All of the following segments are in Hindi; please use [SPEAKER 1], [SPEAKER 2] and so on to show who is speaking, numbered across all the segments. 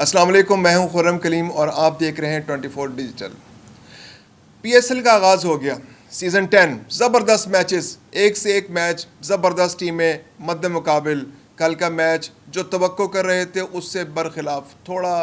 [SPEAKER 1] अस्सलाम वालेकुम, मैं हूं खुर्रम कलीम और आप देख रहे हैं 24 डिजिटल। पीएसएल का आगाज़ हो गया। सीज़न 10 ज़बरदस्त मैचेस, एक से एक मैच, ज़बरदस्त टीमें मद्दे मुकाबिल। कल का मैच जो तवक्को कर रहे थे उससे बरखिलाफ थोड़ा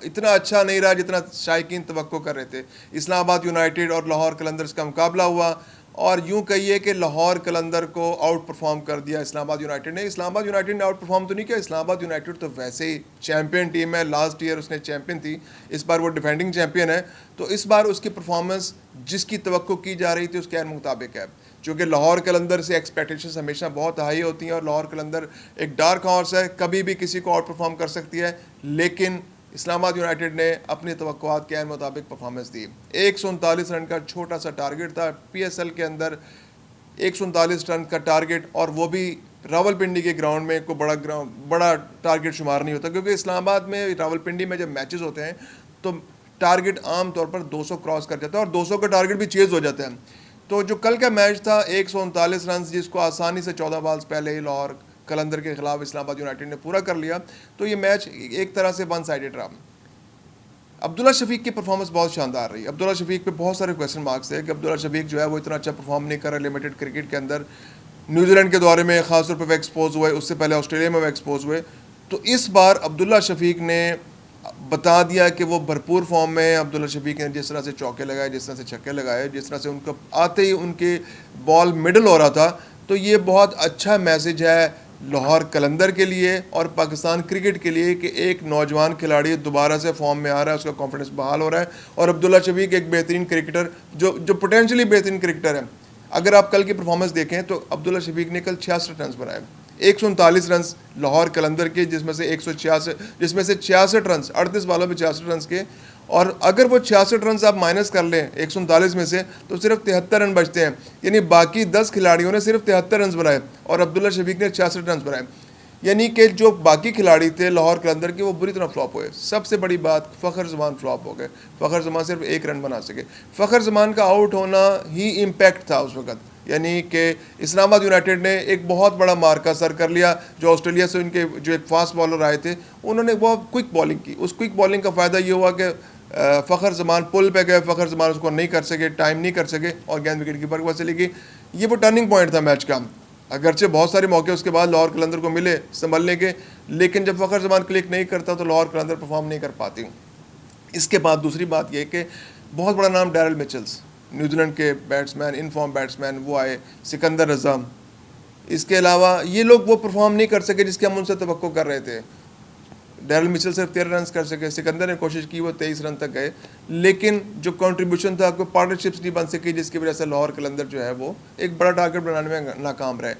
[SPEAKER 1] इतना अच्छा नहीं रहा जितना शायकीन तवक्को कर रहे थे। इस्लामाबाद यूनाइटेड और लाहौर कलंदर्स का मुकाबला हुआ और यूं कहिए कि लाहौर कलंदर को आउट परफॉर्म कर दिया इस्लामाबाद यूनाइटेड ने। इस्लामाबाद यूनाइटेड ने आउट परफॉर्म तो नहीं किया, इस्लामाबाद यूनाइटेड तो वैसे ही चैंपियन टीम है, लास्ट ईयर उसने चैंपियन थी, इस बार वो डिफेंडिंग चैंपियन है। तो इस बार उसकी परफॉर्मेंस जिसकी तवक्को की जा रही थी उसके मुताबिक है, क्योंकि लाहौर कलंदर से एक्सपेक्टेशंस हमेशा बहुत हाई होती हैं और लाहौर कलंदर एक डार्क हॉर्स है, कभी भी किसी को आउट परफॉर्म कर सकती है। लेकिन इस्लामाबाद यूनाइटेड ने अपनी तवक्कुआत के मुताबिक परफॉर्मेंस दी। 139 रन का छोटा सा टारगेट था पीएसएल के अंदर, 139 रन का टारगेट, और वो भी रावलपिंडी के ग्राउंड में। कोई बड़ा टारगेट शुमार नहीं होता, क्योंकि इस्लामाबाद में रावलपिंडी में जब मैचेस होते हैं तो टारगेट आम तौर पर 200 क्रॉस कर जाता है और 200 का टारगेट भी चेज़ हो जाता है। तो जो कल का मैच था 139 रन, जिसको आसानी से 14 बॉल्स पहले ही लाहौर कलंदर के खिलाफ इस्लामाबाद यूनाइटेड ने पूरा कर लिया। तो ये मैच एक तरह से वन साइडेड रहा। अब्दुल्ला शफीक की परफॉर्मेंस बहुत शानदार रही। अब्दुल्ला शफीक पे बहुत सारे क्वेश्चन मार्क्स है कि अब्दुल्ला शफीक जो है वो इतना अच्छा परफॉर्म नहीं कर रहा लिमिटेड क्रिकेट के अंदर। न्यूजीलैंड के दौरे में ख़ासतौर पर वो एक्सपोज हुए, उससे पहले ऑस्ट्रेलिया में वो एक्सपोज हुए। तो इस बार अब्दुल्ला शफीक ने बता दिया कि वो भरपूर फॉर्म में है। अब्दुल्ला शफीक ने जिस तरह से चौके लगाए, जिस तरह से छक्के लगाए, जिस तरह से उनको आते ही उनके बॉल मिडल हो रहा था, तो ये बहुत अच्छा मैसेज है लाहौर कलंदर के लिए और पाकिस्तान क्रिकेट के लिए कि एक नौजवान खिलाड़ी दोबारा से फॉर्म में आ रहा है, उसका कॉन्फिडेंस बहाल हो रहा है। और अब्दुल्ला शफीक एक बेहतरीन क्रिकेटर, जो पोटेंशियली बेहतरीन क्रिकेटर है। अगर आप कल की परफॉर्मेंस देखें तो अब्दुल्ला शफीक ने कल 66 रन बनाए, 139 रन लाहौर कलंदर के, जिसमें से 66 रन 38 बॉलों में 66 रन के। और अगर वो 66 रन आप माइनस कर लें 139 में से तो सिर्फ 73 रन बचते हैं, यानी बाकी 10 खिलाड़ियों ने सिर्फ 73 रन बनाए और अब्दुल्ला शफीक ने 66 रन बनाए। यानी कि जो बाकी खिलाड़ी थे लाहौर कलंदर के वो बुरी तरह फ्लॉप हुए। सबसे बड़ी बात, फ़खर जमान फ्लॉप हो गए। फ़खर जमान सिर्फ 1 रन बना सके। फ़खर जमान का आउट होना ही इम्पैक्ट था उस वक्त, यानी कि इस्लामाबाद यूनाइटेड ने एक बहुत बड़ा मार्का सर कर लिया। जो ऑस्ट्रेलिया से उनके जो एक फास्ट बॉलर आए थे उन्होंने वो क्विक बॉलिंग की। उस क्विक बॉलिंग का फ़ायदा ये हुआ कि फ़खर जमान पुल पे गए, फ़खर जमान उसको नहीं कर सके, टाइम नहीं कर सके और गेंद विकेट कीपर के पास चली गई। ये वो टर्निंग पॉइंट था मैच का। अगरचे बहुत सारे मौके उसके बाद लाहौर कलंदर को मिले संभलने के, लेकिन जब फ़खर जमान क्लिक नहीं करता तो लाहौर कलंदर परफॉर्म नहीं कर पाती। इसके बाद दूसरी बात यह कि बहुत बड़ा नाम डैरल मिचेल्स, न्यूजीलैंड के बैट्समैन, इनफॉर्म बैट्समैन, वो आए, सिकंदर रज़ा। इसके अलावा ये लोग वो परफॉर्म नहीं कर सके जिसके हम उनसे तवक्को कर रहे थे। डैरल मिचेल सिर्फ 13 रन कर सके, सिकंदर ने कोशिश की, वो 23 रन तक गए, लेकिन जो कंट्रीब्यूशन था, कोई पार्टनरशिप्स नहीं बन सकी, जिसकी वजह से लाहौर कलंदर जो है वो एक बड़ा टारगेट बनाने में नाकाम रहे।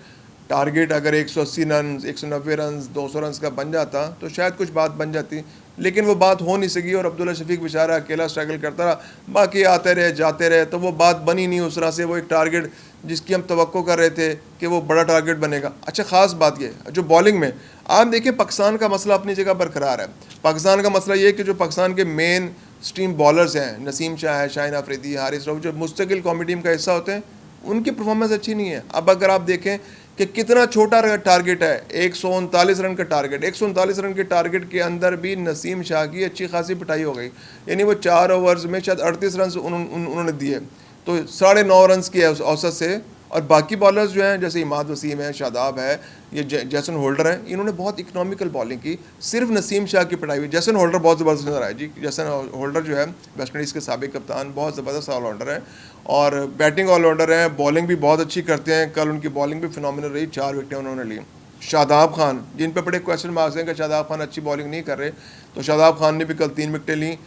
[SPEAKER 1] टारगेट अगर 180 रन, 190 रन, 200 रन का बन जाता तो शायद कुछ बात बन जाती, लेकिन वो बात हो नहीं सकी और अब्दुल्ला शफीक बेचारा अकेला स्ट्रगल करता रहा। बाकी आते रहे जाते रहे, तो वो बात बनी नहीं उस तरह से। वो एक टारगेट जिसकी हम तवक्को कर रहे थे कि वो बड़ा टारगेट बनेगा। अच्छा, ख़ास बात ये जो बॉलिंग में आप देखिए, पाकिस्तान का मसला अपनी जगह बरकरार है। पाकिस्तान का मसला ये है कि जो पाकिस्तान के मेन स्ट्रीम बॉलर्स हैं, नसीम शाह है, शाहीन अफरीदी, हारिस रऊफ, जो मुस्तकिल कौमी टीम का हिस्सा होते हैं, उनकी परफॉर्मेंस अच्छी नहीं है। अब अगर आप देखें कि कितना छोटा टारगेट है, 139 रन का टारगेट, 139 रन के टारगेट के अंदर भी नसीम शाह की अच्छी खासी पिटाई हो गई। यानी वो 4 ओवर्स में शायद 38 रन उन्होंने दिए, तो 9.5 रन की औसत से। और बाकी बॉलर्स जो हैं, जैसे इमाद वसीम है, शादाब है, ये जैसन होल्डर हैं, इन्होंने बहुत इकोनॉमिकल बॉलिंग की। सिर्फ नसीम शाह की पिटाई हुई। जैसन होल्डर बहुत ज़बरदस्त नजर आया जी। जैसन होल्डर जो है वेस्ट इंडीज़ के साबिक कप्तान, बहुत ज़बरदस्त ऑलराउंडर है और बैटिंग ऑलराउंडर हैं, बॉलिंग भी बहुत अच्छी करते हैं। कल उनकी बॉलिंग भी फिनोमिनल रही, 4 विकेटें उन्होंने ली। शादाब खान, जिन पर बड़े क्वेश्चन मार्क्स हैं कि शादाब खान अच्छी बॉलिंग नहीं कर रहे, तो शादाब खान ने भी कल 3 विकेटें ली,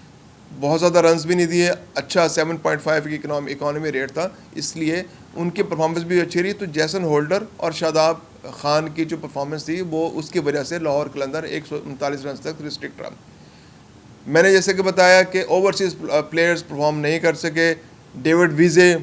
[SPEAKER 1] बहुत ज़्यादा रन्स भी नहीं दिए। अच्छा 7.5 की इकॉनमी रेट था, इसलिए उनकी परफॉर्मेंस भी अच्छी रही। तो जैसन होल्डर और शादाब खान की जो परफॉर्मेंस थी वो उसकी वजह से लाहौर कलंदर 139 रन तक रिस्ट्रिक्ट रहा। मैंने जैसे कि बताया कि ओवरसीज़ प्लेयर्स परफॉर्म नहीं कर सके। डेविड विजे,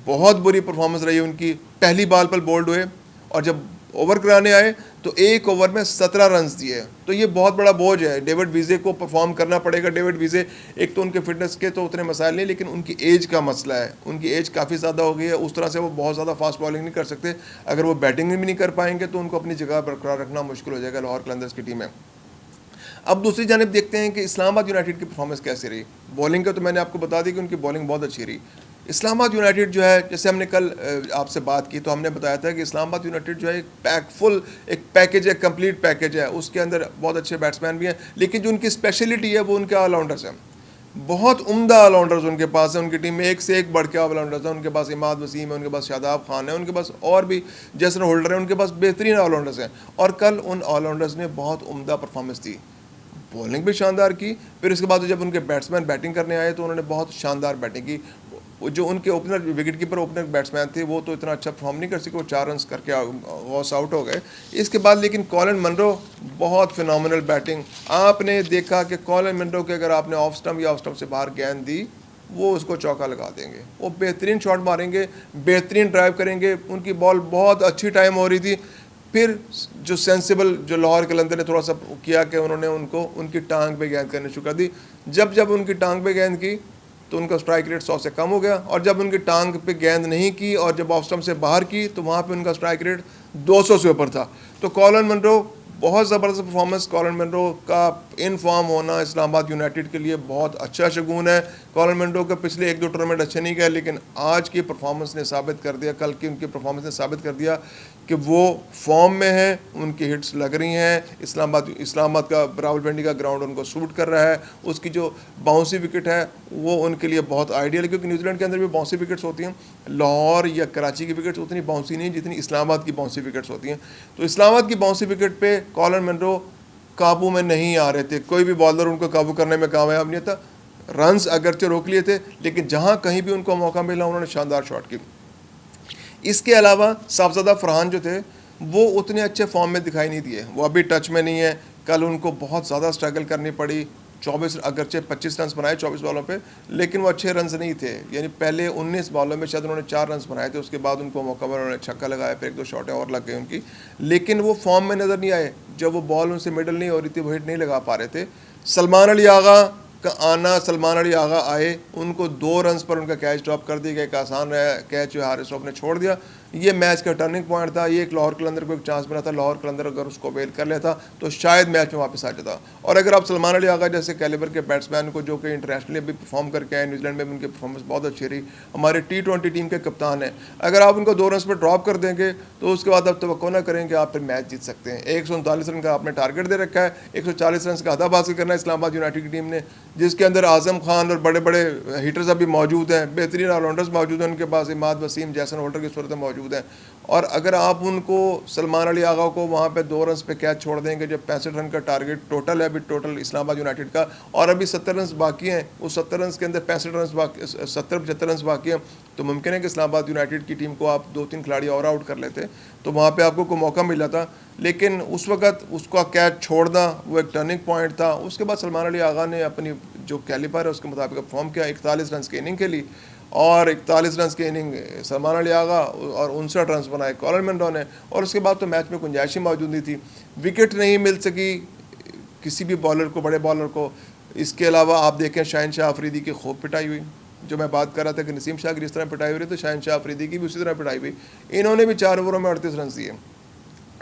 [SPEAKER 1] बहुत बुरी परफॉर्मेंस रही उनकी, पहली बॉल पर बोल्ड हुए और जब ओवर कराने आए तो 1 ओवर में 17 रन दिए। तो ये बहुत बड़ा बोझ है, डेविड विजे को परफॉर्म करना पड़ेगा। डेविड विजे, एक तो उनके फिटनेस के तो उतने मसाइल नहीं, लेकिन उनकी एज का मसला है, उनकी एज काफ़ी ज़्यादा हो गई है। उस तरह से वो बहुत ज़्यादा फास्ट बॉलिंग नहीं कर सकते। अगर वो बैटिंग भी नहीं कर पाएंगे तो उनको अपनी जगह बरकरार रखना मुश्किल हो जाएगा लाहौर कलंदर्स की टीम में। अब दूसरी जानिब देखते हैं कि इस्लामाबाद यूनाइटेड की परफॉर्मेंस कैसी रही। बॉलिंग का तो मैंने आपको बता दी कि उनकी बॉलिंग बहुत अच्छी रही। इस्लामाबाद यूनाइटेड जो है, जैसे हमने कल आपसे बात की तो हमने बताया था कि इस्लामाबाद यूनाइटेड जो है एक पैकेज है, कंप्लीट पैकेज है। उसके अंदर बहुत अच्छे बैट्समैन भी हैं, लेकिन जो उनकी स्पेशलिटी है वो उनके ऑलराउंडर्स हैं। बहुत उम्दा ऑलराउंडर्स उनके पास है। उनकी टीम में एक से एक बढ़ के ऑलराउंडर्स हैं। उनके पास इमाद वसीम है, उनके पास शादाब खान है, उनके पास और भी जैसन होल्डर है, उनके पास बेहतरीन ऑलराउंडर्स हैं। और कल उन ऑलराउंडर्स ने बहुत उम्दा परफॉर्मेंस दी, बॉलिंग भी शानदार की। फिर उसके बाद जब उनके बैट्समैन बैटिंग करने आए तो उन्होंने बहुत शानदार बैटिंग की। जो उनके opener, wicket keeper opener batsman थे, वो तो इतना अच्छा परफॉर्म नहीं कर सके, वो 4 रन करके वॉस आउट हो गए। इसके बाद लेकिन कॉलिन मनरो बहुत फिनोमिनल बैटिंग। आपने देखा कि कॉलिन मनरो के अगर आपने ऑफ स्टंप या ऑफ स्टंप से बाहर गेंद दी, वो उसको चौका लगा देंगे। वो बेहतरीन शॉट मारेंगे, बेहतरीन ड्राइव करेंगे। उनकी बॉल बहुत अच्छी टाइम हो रही थी। फिर जो सेंसिबल जो लाहौर कलंदर ने थोड़ा सा किया कि उन्होंने उनको उनकी टांग पे गेंद करनी शुरू कर दी। जब उनकी टांग पे गेंद की तो उनका स्ट्राइक रेट 100 से कम हो गया, और जब उनकी टांग पे गेंद नहीं की और जब ऑफ स्टंप से बाहर की तो वहाँ पे उनका स्ट्राइक रेट 200 से ऊपर था। तो कॉलिन मनरो बहुत ज़बरदस्त परफॉर्मेंस। कॉलिन मनरो का इन फॉर्म होना इस्लामाबाद यूनाइटेड के लिए बहुत अच्छा शगुन है। कॉलिन मनरो के पिछले 1-2 टूर्नामेंट अच्छे नहीं गए, लेकिन आज की परफॉर्मेंस ने साबित कर दिया, कल की उनकी परफॉर्मेंस ने साबित कर दिया कि वो फॉर्म में है, उनकी हिट्स लग रही हैं। इस्लामाबाद का रावलपिंडी का ग्राउंड उनको सूट कर रहा है। उसकी जो बाउंसी विकेट है वो उनके लिए बहुत आइडियल है, क्योंकि न्यूजीलैंड के अंदर भी बाउंसी विकेट्स होती हैं। लाहौर या कराची की विकेट्स उतनी बाउंसी नहीं जितनी इस्लामाबाद की बाउंसी विकेट्स होती हैं। तो इस्लामाबाद की बाउंसी विकेट पे कॉलिन मनरो काबू में नहीं आ रहे थे। कोई भी बॉलर उनको काबू करने में कामयाब नहीं था। रन्स अगरचे रोक लिए थे, लेकिन जहाँ कहीं भी उनको मौका मिला उन्होंने शानदार शॉट की। इसके अलावा साहबजादा फरहान जो थे वो उतने अच्छे फॉर्म में दिखाई नहीं दिए, वो अभी टच में नहीं है। कल उनको बहुत ज़्यादा स्ट्रगल करनी पड़ी। 24 अगरचे 25 रन बनाए 24 बॉलों पे, लेकिन वो अच्छे रन्स नहीं थे। यानी पहले 19 बॉलों में शायद उन्होंने 4 रन बनाए थे। उसके बाद उनको मौका मिला, उन्होंने छक्का लगाया, फिर 1-2 शॉटें और लग गई उनकी, लेकिन वो फॉर्म में नज़र नहीं आए। जब वो बॉल उनसे मिडल नहीं हो रही थी, वो हिट नहीं लगा पा रहे थे। सलमान अली आगा का आना, सलमान अली आगा आए, उनको 2 रन पर उनका कैच ड्रॉप कर दिया गया। एक आसान कैच जो हारिस रऊफ ने छोड़ दिया। ये मैच का टर्निंग पॉइंट था। ये एक लाहौर कलंदर को एक चांस मिला था। लाहौर कलंदर अगर उसको बेल कर लेता तो शायद मैच में वापस आ जाता। और अगर आप सलमान अली आगा जैसे कैलिबर के बैट्समैन को, जो कि इंटरनेशनली भी परफॉर्म करके आए, न्यूजीलैंड में भी उनकी परफॉर्मेंस बहुत अच्छी रही, हमारे T20 टीम के कप्तान हैं, अगर आप उनको 2 रन पर ड्रॉप कर देंगे तो उसके बाद आप तवक्को ना करें कि आप फिर मैच जीत सकते हैं। 139 रन का आपने टारगेट दे रखा है, 140 रन का अहदाफ हासिल करना है इस्लामाबाद यूनाइटेड की टीम ने, जिसके अंदर आजम खान और बड़े बड़े हिटर्स अभी मौजूद हैं, बेहतरीन ऑलराउंडर्स मौजूद हैं उनके पास, इमाद वसीम जैसन होल्डर की सूरत में मौजूद हैं। और अगर आप उनको सलमान अली आगा को वहाँ पे 2 रन पे कैच छोड़ देंगे, जब 65 रन का टारगेट टोटल है अभी टोटल इस्लामाबाद यूनाइटेड का, और अभी 70 रन बाकी हैं, उस 70 रन के अंदर 65 रन बाकी, 70-75 रन बाकी हैं, तो मुमकिन है कि इस्लामाबाद यूनाइटेड की टीम को आप 2-3 खिलाड़ी और आउट कर लेते, तो वहाँ पर आपको कोई मौका मिला था। लेकिन उस वक्त उसका कैच छोड़ना वो एक टर्निंग पॉइंट था। उसके बाद सलमान अली आगा ने अपनी जो कैलिबर है उसके मुताबिक परफॉर्म किया। 41 रन की इनिंग खेली, और 41 रन की इनिंग सलमान अली आगा, और 59 रन बनाए कॉलिन मनरो ने। और उसके बाद तो मैच में गुंजाइश ही मौजूद नहीं थी, विकेट नहीं मिल सकी किसी भी बॉलर को, बड़े बॉलर को। इसके अलावा आप देखें शाहिन शाह अफरीदी की खूब पिटाई हुई। जो मैं बात कर रहा था कि नसीम शाह की जिस तरह पिटाई हुई रही, तो शाहिन शाह अफरीदी की भी उसी तरह पिटाई हुई। इन्होंने भी 4 ओवरों में 38 रन दिए।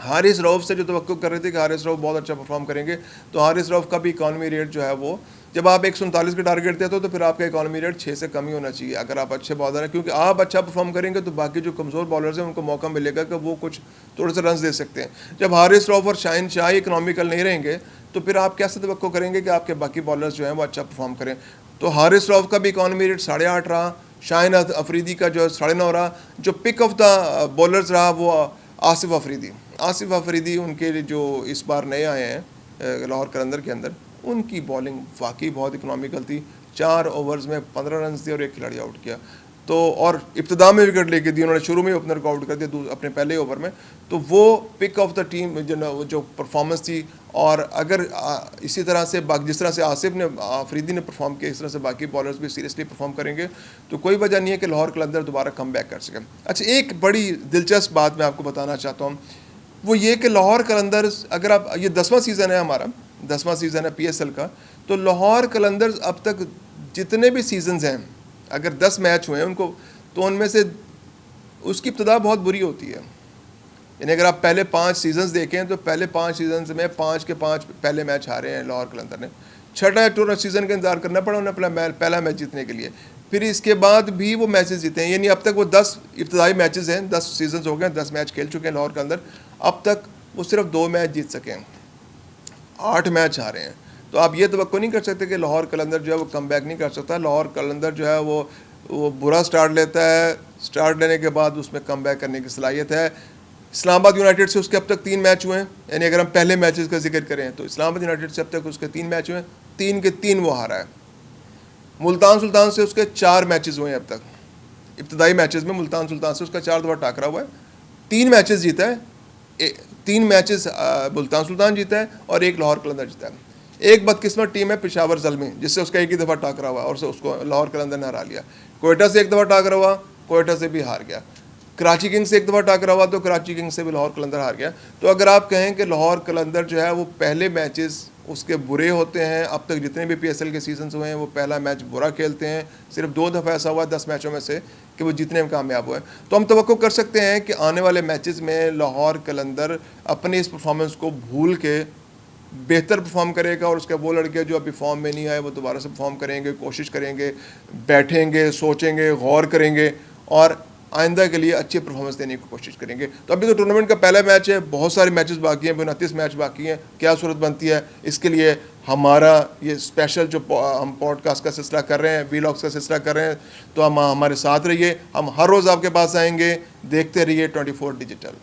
[SPEAKER 1] हारिस रऊफ से जो तवक्को कर रहे थे कि हारिस रऊफ बहुत अच्छा परफॉर्म करेंगे, तो हारिस रऊफ का भी इकॉनमी रेट जो है वो, जब आप 139 के टारगेट देते हो तो फिर आपका इकॉनमी रेट 6 से कम ही होना चाहिए अगर आप अच्छे बॉलर हैं, क्योंकि आप अच्छा परफॉर्म करेंगे तो बाकी जो कमज़ोर बॉलर्स हैं उनको मौका मिलेगा कि वो कुछ थोड़े से रन दे सकते हैं। जब हारिस रऊफ और शाहिन शाह इकनॉमिकल नहीं रहेंगे तो फिर आप कैसे तवक्को करेंगे कि आपके बाकी बॉलर्स जो हैं वो अच्छा परफॉर्म करें। तो हारिस रऊफ का भी इकॉनमी रेट 8.5 रहा, शाहिन अफरीदी का जो 9.5 रहा। जो पिक ऑफ द बॉलर्स रहा वो आसिफ अफरीदी उनके लिए जो इस बार नए आए हैं लाहौर कलंदर के अंदर, उनकी बॉलिंग वाकई बहुत इकनॉमिकल थी। 4 ओवर्स में 15 रन दिए और एक खिलाड़ी आउट किया, तो और इब्तिदा में विकेट लेके दी उन्होंने, शुरू में ओपनर को आउट कर दिया अपने पहले ओवर में। तो वो पिक ऑफ द टीम जो परफॉर्मेंस थी। और अगर इसी तरह से जिस तरह से आसिफ ने अफरीदी ने परफॉर्म किया, इस तरह से बाकी बॉलर्स भी सीरियसली परफॉर्म करेंगे तो कोई वजह नहीं है कि लाहौर कलंदर दोबारा कम बैक कर सके। अच्छा, एक बड़ी दिलचस्प बात मैं आपको बताना चाहता हूँ, वो ये कि लाहौर कलंदर्स, अगर आप, ये 10वां सीज़न है हमारा, 10वां सीज़न है PSL का, तो लाहौर कलंदर्स अब तक जितने भी सीजन्स हैं, अगर 10 मैच हुए हैं उनको, तो उनमें से उसकी इब्तिदा बहुत बुरी होती है। यानी अगर आप पहले 5 सीजन्स देखें तो पहले 5 सीजन्स में 5 के 5 पहले मैच हारे हैं लाहौर कलंदर ने। छठा टूर सीज़न का इंतजार करना पड़ा उन्हें पहला मैच जीतने के लिए, फिर इसके बाद भी वो मैचेस जीते हैं। यानी अब तक वो 10 इब्तदाई मैचेस हैं, 10 सीजन्स हो गए, 10 मैच खेल चुके हैं लाहौर के अंदर, अब तक वो सिर्फ 2 मैच जीत सके हैं, 8 मैच हारे हैं। तो आप ये तवक्को नहीं कर सकते कि लाहौर कलंदर जो है वो कम बैक नहीं कर सकता। लाहौर कलंदर जो है वो बुरा स्टार्ट लेता है, स्टार्ट लेने के बाद उसमें कम बैक करने की सलाहियत है। इस्लामाबाद यूनाइटेड से उसके अब तक 3 मैच हुए हैं, यानी अगर हम पहले मैचेस का जिक्र करें तो इस्लामाबाद यूनाइटेड से अब तक उसके 3 मैच हुए हैं, 3 के 3 वो हारा है। मुल्तान सुल्तान से उसके 4 मैचेस हुए हैं अब तक, इब्तदाई मैचेस में मुल्तान सुल्तान से उसका 4 दफ़ा टाकरा हुआ है, 3 मैचेस जीता है, 3 मैचेस मुल्तान सुल्तान जीता है और 1 लाहौर कलंदर जीता है। एक बदकिस्मत टीम है पेशावर ज़ल्मी, जिससे उसका 1 ही दफ़ा टाकरा हुआ और उसको लाहौर कलंदर ने हरा लिया। कोयटा से 1 दफ़ा टाकरा हुआ, कोयटा से भी हार गया। कराची किंग्स से 1 दफ़ा टाकरा हुआ तो कराची किंग्स से भी लाहौर कलंदर हार गया। तो अगर आप कहें कि लाहौर कलंदर जो है वो पहले मैचेस उसके बुरे होते हैं, अब तक जितने भी PSL के सीजन्स हुए हैं वो पहला मैच बुरा खेलते हैं, सिर्फ 2 दफ़ा ऐसा हुआ 10 मैचों में से कि वो जीतने में कामयाब हुए। तो हम तवक्को कर सकते हैं कि आने वाले मैचेस में लाहौर कलंदर अपनी इस परफॉर्मेंस को भूल के बेहतर परफॉर्म करेगा और उसके वो लड़के जो अभी फॉर्म में नहीं आए वो दोबारा से परफॉर्म करेंगे, कोशिश करेंगे, बैठेंगे, सोचेंगे, गौर करेंगे और आइंदा के लिए अच्छी परफॉर्मेंस देने की कोशिश करेंगे। तो अभी तो टूर्नामेंट का पहला मैच है, बहुत सारे मैचेस बाकी हैं, 29 मैच बाकी हैं, क्या सूरत बनती है इसके लिए हमारा ये स्पेशल जो हम पॉडकास्ट का सिलसिला कर रहे हैं, वीलॉग्स का सिलसिला कर रहे हैं, तो हम हमारे साथ रहिए, हम हर रोज़ आपके पास आएंगे। देखते रहिए 24 डिजिटल।